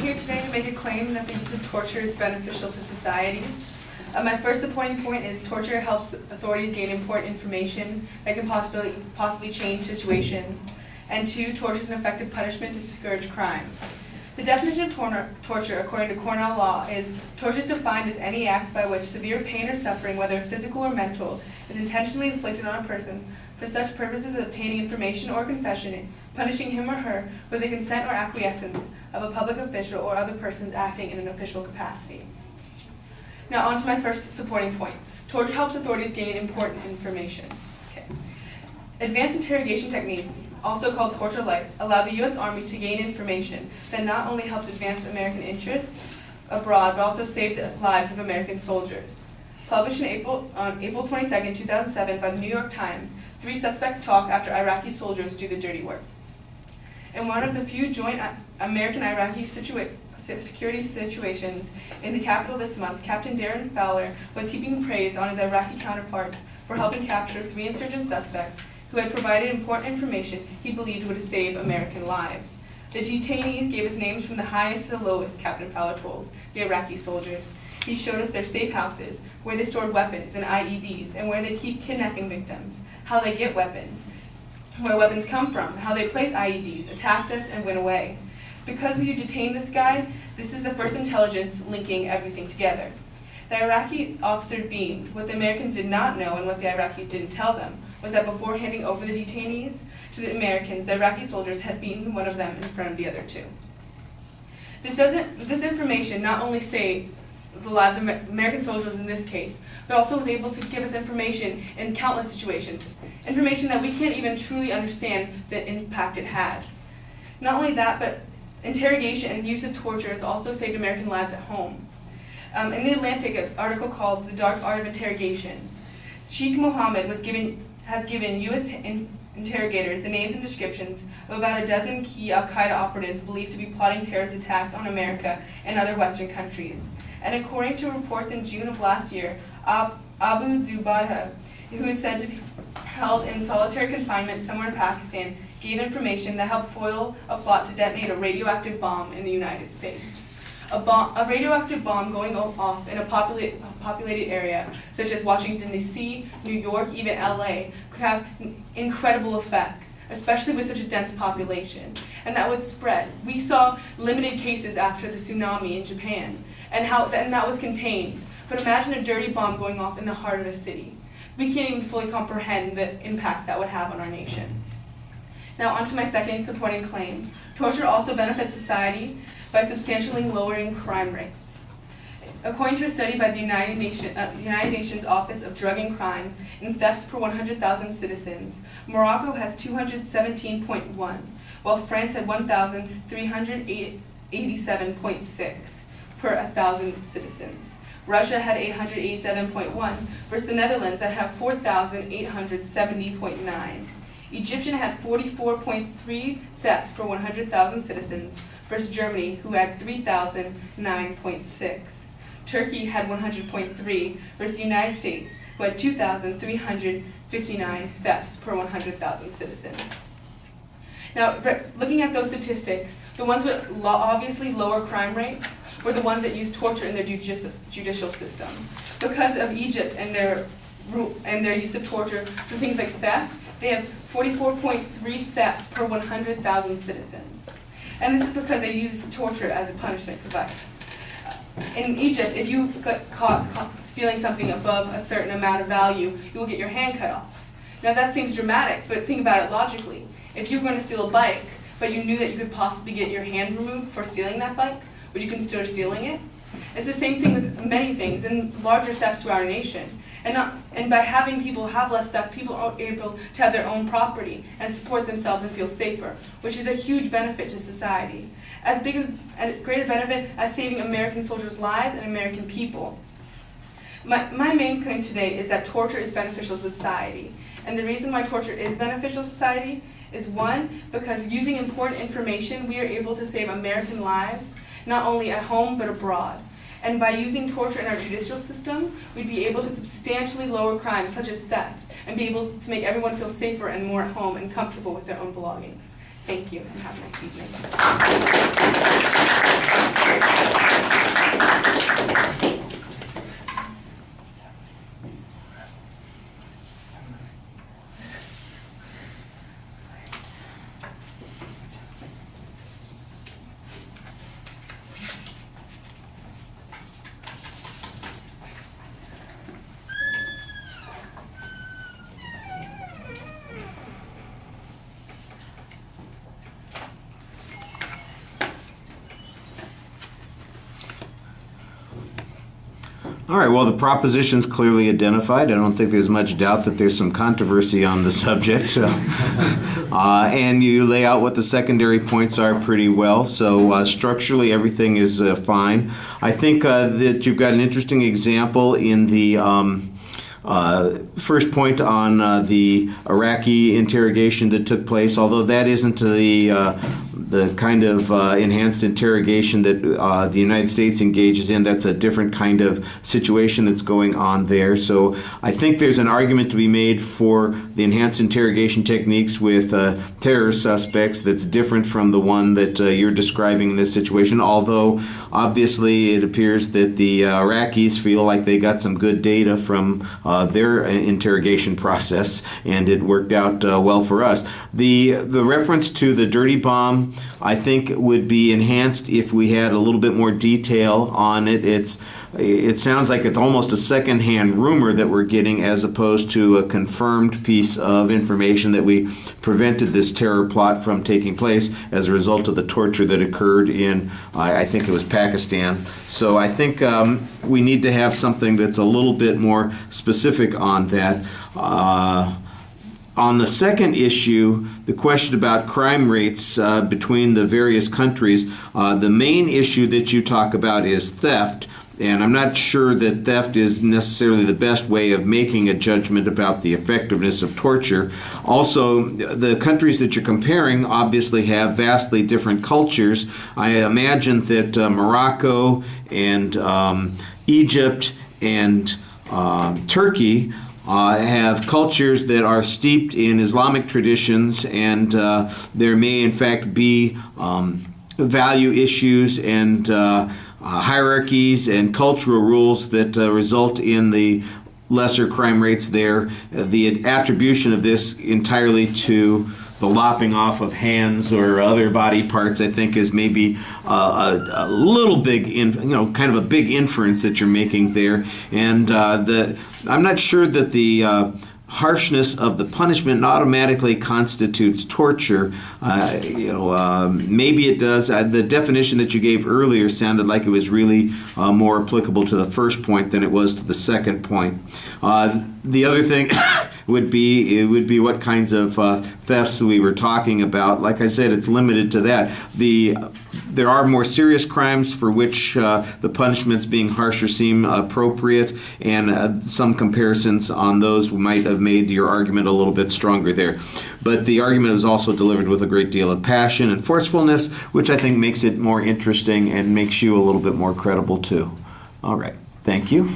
here today to make a claim that the use of torture is beneficial to society. My first supporting point is torture helps authorities gain important information that can possibly change situations. And two, torture is an effective punishment to discourage crime. The definition of torture, according to Cornell law, is torture is defined as any act by which severe pain or suffering, whether physical or mental, is intentionally inflicted on a person for such purposes of obtaining information or confession, punishing him or her with the consent or acquiescence of a public official or other persons acting in an official capacity. Now on to my first supporting point. Torture helps authorities gain important information. Okay. Advanced interrogation techniques, also called torture light, allow the U.S. Army to gain information that not only helps advance American interests abroad, but also save the lives of American soldiers. Published on April 22, 2007 by the New York Times, 3 suspects talk after Iraqi soldiers do the dirty work. In one of the few joint American-Iraqi security situations in the capital this month, Captain Darren Fowler was heaping praise on his Iraqi counterparts for helping capture 3 insurgent suspects who had provided important information he believed would save American lives. The detainees gave us names from the highest to the lowest, Captain Fowler told the Iraqi soldiers. He showed us their safe houses, where they stored weapons and IEDs, and where they keep kidnapping victims, how they get weapons, where weapons come from, how they place IEDs, attacked us, and went away. Because we detained this guy, this is the first intelligence linking everything together. The Iraqi officer beamed. What the Americans did not know, and what the Iraqis didn't tell them, was that before handing over the detainees to the Americans, the Iraqi soldiers had beaten one of them in front of the other 2. This information not only saved the lives of American soldiers in this case, but also was able to give us information in countless situations, information that we can't even truly understand the impact it had. Not only that, but interrogation and use of torture has also saved American lives at home. In the Atlantic, an article called "The Dark Art of Interrogation," Sheikh Mohammed has given U.S. interrogators the names and descriptions of about a dozen key al-Qaeda operatives believed to be plotting terrorist attacks on America and other Western countries. And according to reports in June of last year, Abu Zubaydah, who is said to be held in solitary confinement somewhere in Pakistan, gave information that helped foil a plot to detonate a radioactive bomb in the United States. A radioactive bomb going off in a populated area, such as Washington, D.C., New York, even L.A., could have incredible effects, especially with such a dense population, and that would spread. We saw limited cases after the tsunami in Japan, and that was contained. But imagine a dirty bomb going off in the heart of a city. We can't even fully comprehend the impact that would have on our nation. Now on to my second supporting claim. Torture also benefits society by substantially lowering crime rates. According to a study by the United Nations Office of Drug and Crime, in thefts per 100,000 citizens, Morocco has 217.1, while France had 1,387.6 per 1,000 citizens. Russia had 887.1 versus the Netherlands that have 4,870.9. Egyptian had 44.3 thefts per 100,000 citizens versus Germany, who had 3,009.6. Turkey had 100.3 versus the United States, who had 2,359 thefts per 100,000 citizens. Now, looking at those statistics, the ones with obviously lower crime rates were the ones that used torture in their judicial system. Because of Egypt and their use of torture for things like theft, they have 44.3 thefts per 100,000 citizens. And this is because they use torture as a punishment device. In Egypt, if you got caught stealing something above a certain amount of value, you will get your hand cut off. Now that seems dramatic, but think about it logically. If you were going to steal a bike, but you knew that you could possibly get your hand removed for stealing that bike, would you consider stealing it? It's the same thing with many things, and larger thefts throughout our nation. And by having people have less theft, people are able to have their own property and support themselves and feel safer, which is a huge benefit to society. As big a great benefit as saving American soldiers' lives and American people. My main claim today is that torture is beneficial to society. And the reason why torture is beneficial to society is, one, because using important information, we are able to save American lives, not only at home, but abroad. And by using torture in our judicial system, we'd be able to substantially lower crimes such as theft, and be able to make everyone feel safer and more at home and comfortable with their own belongings. Thank you, and have a nice evening. All right, well, the proposition's clearly identified. I don't think there's much doubt that there's some controversy on the subject. So, and you lay out what the secondary points are pretty well. So structurally, everything is fine. I think that you've got an interesting example in the first point on the Iraqi interrogation that took place, although that isn't the kind of enhanced interrogation that the United States engages in. That's a different kind of situation that's going on there. So I think there's an argument to be made for the enhanced interrogation techniques with terrorist suspects that's different from the one that you're describing in this situation, although obviously it appears that the Iraqis feel like they got some good data from their interrogation process, and it worked out well for us. The reference to the dirty bomb, I think, would be enhanced if we had a little bit more detail on it. It sounds like it's almost a secondhand rumor that we're getting, as opposed to a confirmed piece of information that we prevented this terror plot from taking place as a result of the torture that occurred in, I think it was Pakistan. So I think we need to have something that's a little bit more specific on that. On the second issue, the question about crime rates between the various countries, the main issue that you talk about is theft. And I'm not sure that theft is necessarily the best way of making a judgment about the effectiveness of torture. Also, the countries that you're comparing obviously have vastly different cultures. I imagine that Morocco and Egypt and Turkey have cultures that are steeped in Islamic traditions, and there may in fact be value issues and hierarchies and cultural rules that result in the lesser crime rates there. The attribution of this entirely to the lopping off of hands or other body parts, I think, is maybe a little big, kind of a big inference that you're making there. And I'm not sure that the harshness of the punishment automatically constitutes torture. Maybe it does. The definition that you gave earlier sounded like it was really more applicable to the first point than it was to the second point. The other thing would be what kinds of thefts we were talking about. Like I said, it's limited to that. There are more serious crimes for which the punishments being harsher seem appropriate, and some comparisons on those might have made your argument a little bit stronger there. But the argument is also delivered with a great deal of passion and forcefulness, which I think makes it more interesting and makes you a little bit more credible too. All right. Thank you.